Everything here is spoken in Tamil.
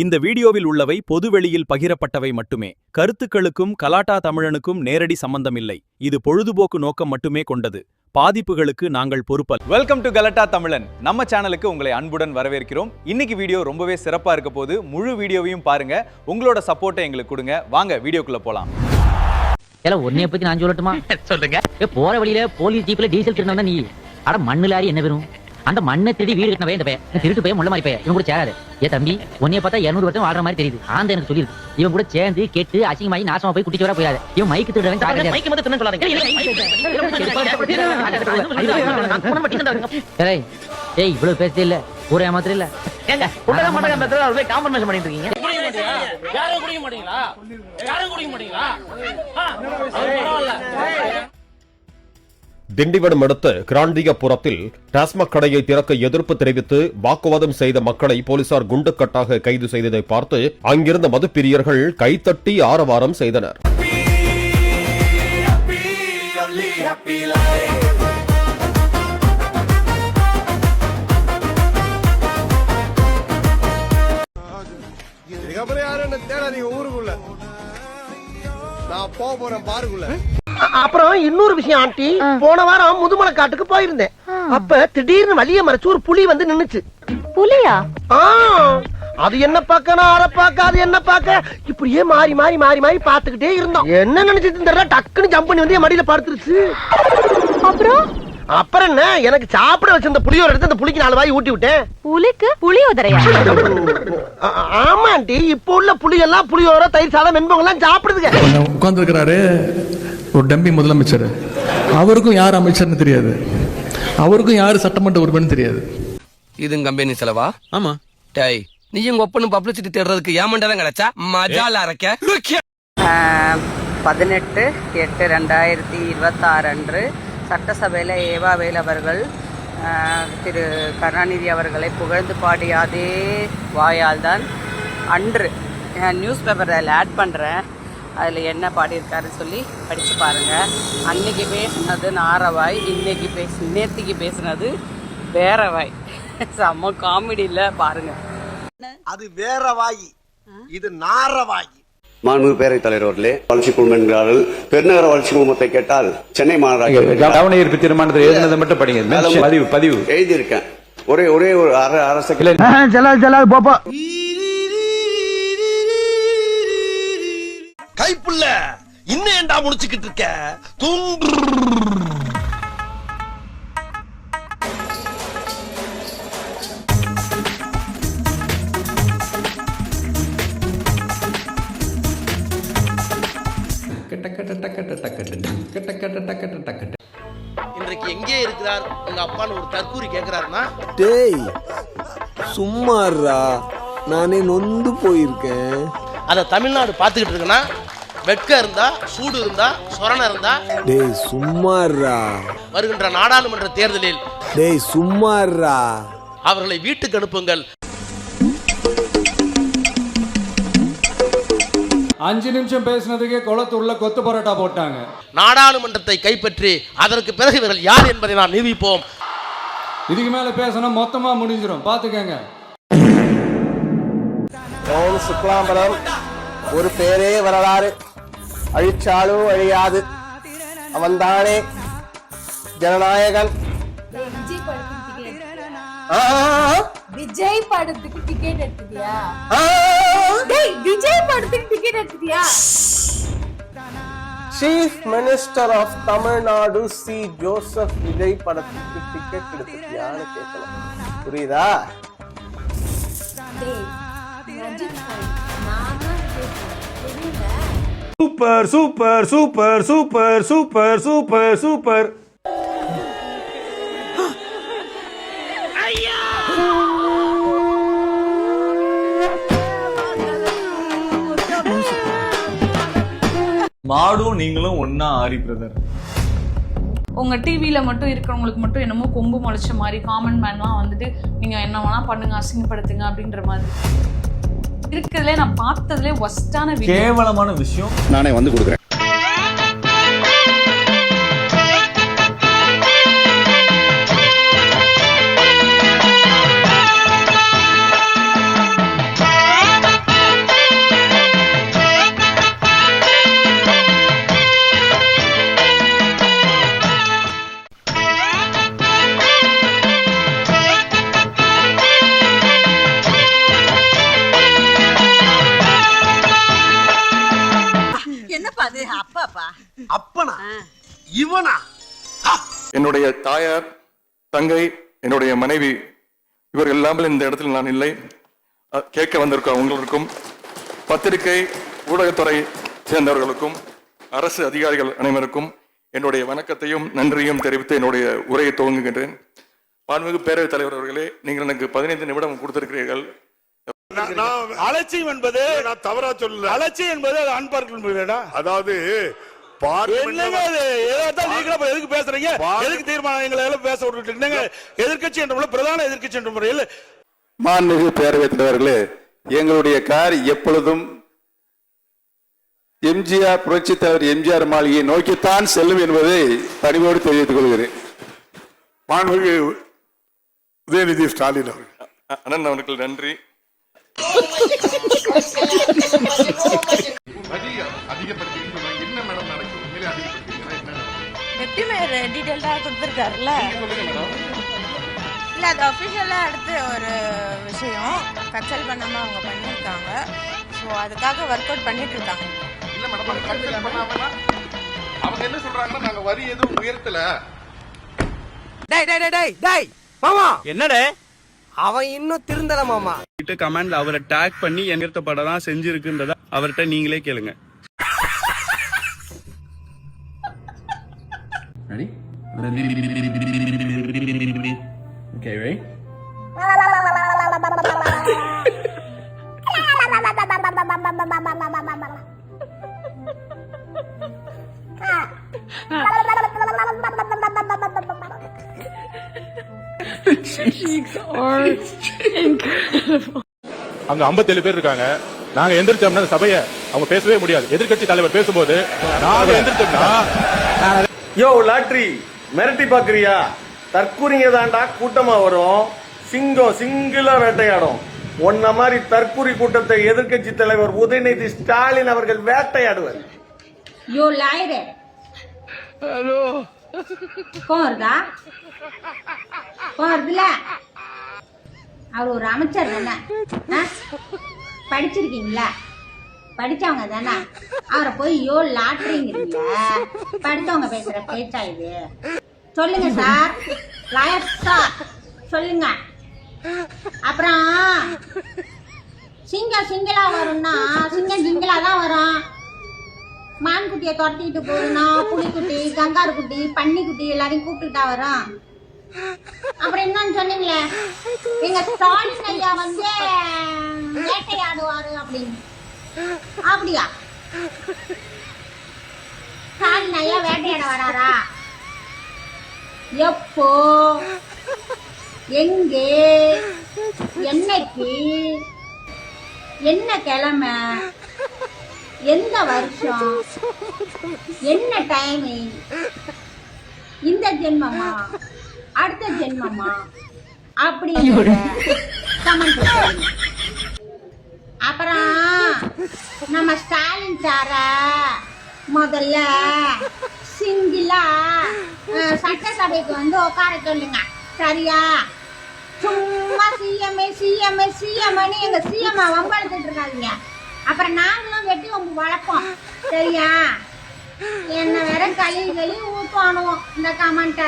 இந்த வீடியோவில் உள்ளவை பொதுவெளியில் பகிரப்பட்டவை மட்டுமே. கருத்துக்களுக்கும் கலாட்டா தமிழனுக்கும் நேரடி சம்பந்தமில்லை. இது பொழுதுபோக்கு நோக்கம் மட்டுமே கொண்டது. பாதிப்புகளுக்கு நாங்கள் பொறுப்பல்ல. வெல்கம் டு கலாட்டா தமிழன். நம்ம சேனலுக்கு உங்களை அன்புடன் வரவேற்கிறோம். இன்னைக்கு வீடியோ ரொம்பவே சிறப்பா இருக்க போது. முழு வீடியோவையும் பாருங்க. உங்களோட சப்போர்ட்டை எங்களுக்கு கொடுங்க. வாங்க வீடியோக்குள்ள போலாம். உன்னைய பத்தி நான் சொல்லட்டுமா? சொல்லுங்க. போற வழியில போலீஸ் ஜீப்ல டீசல் திருநா நீ அட மண்ணு லாரி என்ன வேணும்? அந்த மண்ணை திருடி வீடு கட்டினவே இந்த பையன் திருட்டு பையன் முள்ள மாதிரி பையன் இவன் கூட சேராது. ஏ தம்பி உன்னைய பார்த்தா 200 வருஷம் வாழ்ற மாதிரி தெரியுது. ஆந்த எனக்கு சொல்லிருக்கு. இவன் கூட சேர்ந்து கெட்டு அசிங்கமாயி நாசமா போய் குட்டிச்சு வர போயாது. இவன் மைக்கு திருடவன் ஏய் இவ்வளவு பேசதே இல்ல. ஒரு ஏமாத்திரம் இல்ல. காம்பன்மேஷன் பண்ணிட்டு இருக்கீங்க. திண்டிவனம் அடுத்த கிராந்தியபுரத்தில் டாஸ்மாக் கடையை திறக்க எதிர்ப்பு தெரிவித்து வாக்குவாதம் செய்த மக்களை போலீசார் குண்டுக்கட்டாக கைது செய்ததை பார்த்து அங்கிருந்த மதுப்பிரியர்கள் கைத்தட்டி ஆரவாரம் செய்தனர். அப்புறம் இன்னொரு விஷயம் ஆண்டி, போன வாரம் முதுமலை காட்டுக்கு போயிருந்தேன். அப்ப திடீர்னு வழிய மறைச்சு ஒரு புலி வந்து நின்னுச்சு. புலியா? அது என்ன பாக்க நான் அரை பாக்க அது என்ன பாக்க இப்படியே மாறி மாறி மாறி மாறி பாத்துக்கிட்டே இருந்தோம். என்ன நினைச்சிட்டு தெரியல, டக்குன்னு ஜம்ப் பண்ணி வந்து என் மடியில படுத்துருச்சு. அப்புறம் என்ன, எனக்கு சாப்பிட வச்சிருந்த புளியோர எடுத்து அந்த புலிக்கு 4 வாய் ஊட்டி விட்டேன். புலிக்கு புளியோதரையா? ஆமா ஆண்டி, இப்ப உள்ள புலி எல்லாம் புளியோர தயிர் சாதம் வெண்பொங்கலாம் சாப்பிடுதுங்க. உட்கார்ந்து இருக்கிறாரு ஒரு டம்பி முதலமைச்சர். அவருக்கும் யார் அமைச்சர்னு தெரியாது, அவருக்கும் யாரு சட்டமன்ற உறுப்பினர் தெரியாது. இது கம்பெனி செலவா? ஆமா. டேய் நீ உங்க ஒப்பனும் பப்ளிசிட்டி தேடுறதுக்கு ஏமாண்டதான் கிடைச்சா மஜால அரைக்க. 18/8/2026 அன்று சட்டசபையில் ஏவாவேல் அவர்கள் திரு கருணாநிதி அவர்களை புகழ்ந்து பாடிய அதே வாயால் தான் அன்று நியூஸ் பேப்பரில் ஆட் பண்ணுறேன். அதில் என்ன பாடியிருக்காருன்னு சொல்லி படித்து பாருங்கள். அன்னைக்கு பேசினது நாரவாய், இன்னைக்கு நேத்திக்கு பேசினது வேறவாய். செம்ம காமெடியில் பாருங்கள். அது வேற வாயி, இது நாரவாயி. மாண்பு பேரவைத் தலைவர் அவர்களே, வளர்ச்சி குழுமம் என்கிறார்கள். பெருநகர வளர்ச்சி குழுமத்தை கேட்டால் சென்னை மாநகராட்சி தீர்மானத்தில் எழுதுனதை மட்டும் படிங்க. பதிவு எழுதியிருக்கேன். ஒரே ஒரு அரசு போப்பா கைப்புள்ள இன்னும் ஏண்டா முடிச்சுக்கிட்டு இருக்க? தூங்கு. இன்றைக்கு எங்கே இருக்கிறார் உங்க அப்பான்னு ஒரு தற்கூரி கேக்குறாருன்னா, டேய் சும்மாறா, நானே நொந்து போயிருக்கேன். அத தமிழ்நாடு பாத்துக்கிட்டு இருக்குன்னா, வெட்கம் இருந்தா, சூடு இருந்தா, சொரணம் இருந்தா, டேய் சும்மாறா, வருகின்ற நாடாளுமன்ற தேர்தலில் டேய் சும்மாறா அவர்களை வீட்டுக்கு அனுப்புங்கள். 5 நிமிஷம் பேசினதுக்கே குளத்துள்ள கொத்து பரோட்டா போட்டாங்க. நாடாளுமன்றத்தை கைப்பற்றி அதற்கு பிறகு இவர்கள் யார் என்பதை நான் நிரூபிப்போம். இதுக்கு மேல பேசணும் மொத்தமா முடிஞ்சிடும், பாத்துக்கங்க. ஓம் சுக்லாம்பரம், ஒரு பேரே வரலாறு, அழிச்சாலும் அழியாது, அவன்தானே ஜனநாயகன். விஜய் படத்துக்கு டிக்கெட் எடுத்துட்டியா? விஜய் படத்துக்கு டிக்கெட் எடுத்துட்டியா? Chief minister of Tamil Nadu C Joseph Vijay படத்துக்கு டிக்கெட் எடுத்துட்டியான்னு கேட்கலாம். புரியுதா? Super super super super super super super. மாடும் நீங்களும் ஒன்னா ஆரி பிரதர். உங்க டிவியில மட்டும் இருக்கிறவங்களுக்கு மட்டும் என்னமோ கொம்பு முளைச்ச மாதிரி காமன் மேன்லாம் வந்துட்டு நீங்க என்ன வேணா பண்ணுங்க, அசிங்கப்படுத்துங்க அப்படின்ற மாதிரி இருக்கிறதுலே நான் பார்த்ததுலே ஒஸ்டான கேவலமான விஷயம். நானே வந்து கொடுக்குறேன். இவனா என்னுடைய தாயார், தங்கை, என்னுடைய மனைவி இவர்கள் இல்லாமல் இந்த இடத்தில் நான் இல்லை. கேட்க வந்திருக்க உங்களுக்கும், பத்திரிகை ஊடகத்துறை சேர்ந்தவர்களுக்கும், அரசு அதிகாரிகள் அனைவருக்கும் என்னுடைய வணக்கத்தையும் நன்றியும் தெரிவித்து என்னுடைய உரையை துவங்குகின்றேன். மாண்புமிகு பேரவைத் தலைவர் அவர்களே, நீங்கள் எனக்கு 15 நிமிடம் கொடுத்திருக்கிறீர்கள். அலட்சியம் என்பது நான் தவறா சொல்லல. அலட்சியம் என்பது அது அன்பார்க்க, அதாவது எதுக்கு பேசுறீங்க? எதுக்கு தீர்மானம் எங்களை பேச விட்டுட்டு எதிர்கட்சி என்ற பிரதான எதிர்கட்சி என்ற முறையில். மாண்புமிகு பேரவைத் தலைவர்களே, எங்களுடைய கார் எப்பொழுதும் எம்ஜிஆர், புரட்சித் தலைவர் எம்ஜிஆர் மாளிகையை நோக்கித்தான் செல்லும் என்பதை பணிவோடு தெரிவித்துக் கொள்கிறேன். மாண்புமிகு உதயநிதி ஸ்டாலின் அவர்கள், அண்ணன் அவர்கள் நன்றி. டீடைல்டா கொடுத்துருக்காருல்ல, இல்ல அது அபிஷியலா எடுத்து ஒரு விஷயம் கன்சல்ட் பண்ணாம அவங்க பண்ணிருக்காங்க. ஸோ அதுக்காக ஒர்க் அவுட் பண்ணிட்டு இருக்காங்க. இல்ல மேடம், கன்சல்ட் பண்ணாம அவங்க என்ன சொல்றாங்கன்னா நாங்க வரி எதுவும் உயர்த்தல. டேய் டேய் டேய் டேய் மாமா, என்னடே அவன் இன்னும் திருந்தல மாமா. கமெண்ட்ல அவரை டேக் பண்ணி என்கிறப்படதான் செஞ்சிருக்குன்றத அவர்கிட்ட நீங்களே கேளுங்க. Ready? Okay, ready? அங்க 57 பேர் இருக்காங்க. நாங்க எந்திரிச்சோம்னா சபையை அவங்க பேசவே முடியாது. எதிர்கட்சி தலைவர் பேசும்போது நாங்க எந்திரிச்சோம்னா, யோ லாட்ரி மிரட்டி பாக்குறியா? தற்கூரிங்க தாண்டா கூட்டமா வரும். சிங்கம் சிங்கிளா வேட்டையாடும். ஒன்ன மாதிரி தற்கூரி கூட்டத்தை எதிர்கட்சி தலைவர் உதயநிதி ஸ்டாலின் அவர்கள் வேட்டையாடுவார். யோ லாயரே, ஹலோ கோர்தா கோர்துல அவர் ஒரு அமைச்சர் தானே, படிச்சிருக்கீங்களா? படிச்சவங்க தானே. அவரை போய் யோ லாட்ரிங்கிறீங்கள? படிச்சவங்க பேசுற பேச்சா இது? சொல்லுங்க சார், லாயர் சார் சொல்லுங்க. அப்புறம் சிங்கம் சிங்கிளா வரும்னா சிங்கம் சிங்கிளா தான் வரும். மான்குட்டியை துரத்திக்கிட்டு போகுதுன்னா புலிக்குட்டி, கங்காரு குட்டி, பன்னிக்குட்டி எல்லாரையும் கூப்பிட்டுட்டா வரும். அப்புறம் என்னன்னு சொன்னீங்களே, எங்க ஸ்டாலின் ஐயா வந்து வேட்டையாடுவாரு அப்படின்னு. அப்படியா? ஸ்டாலின் ஐயா வேட்டையாட வராரா? எப்போ, எங்கே, என்னைக்கு, என்ன கிழமை, எந்த வருஷம், என்ன டைமிங், இந்த ஜென்மமா அடுத்த ஜென்மமா அப்படிங்கிற கமெண்ட் பண்ணுங்க. அப்புறம் நம்ம ஸ்டாலின் சார முதல்ல சிங்கிளா சட்டசபைக்கு வந்து உட்கார சொல்லுங்க, சரியா? சும்மா சிஎம்ஏ சிஎம்ஏ சிஎம்னு எங்க சிஎம் வம்பளத்துட்டு இருக்காதீங்க. அப்புறம் நாங்களும் வெட்டி வம்பு வளர்ப்போம், சரியா? என்ன வேற கழுவி ஊட்டுவானுவோம் இந்த கமெண்ட்டை.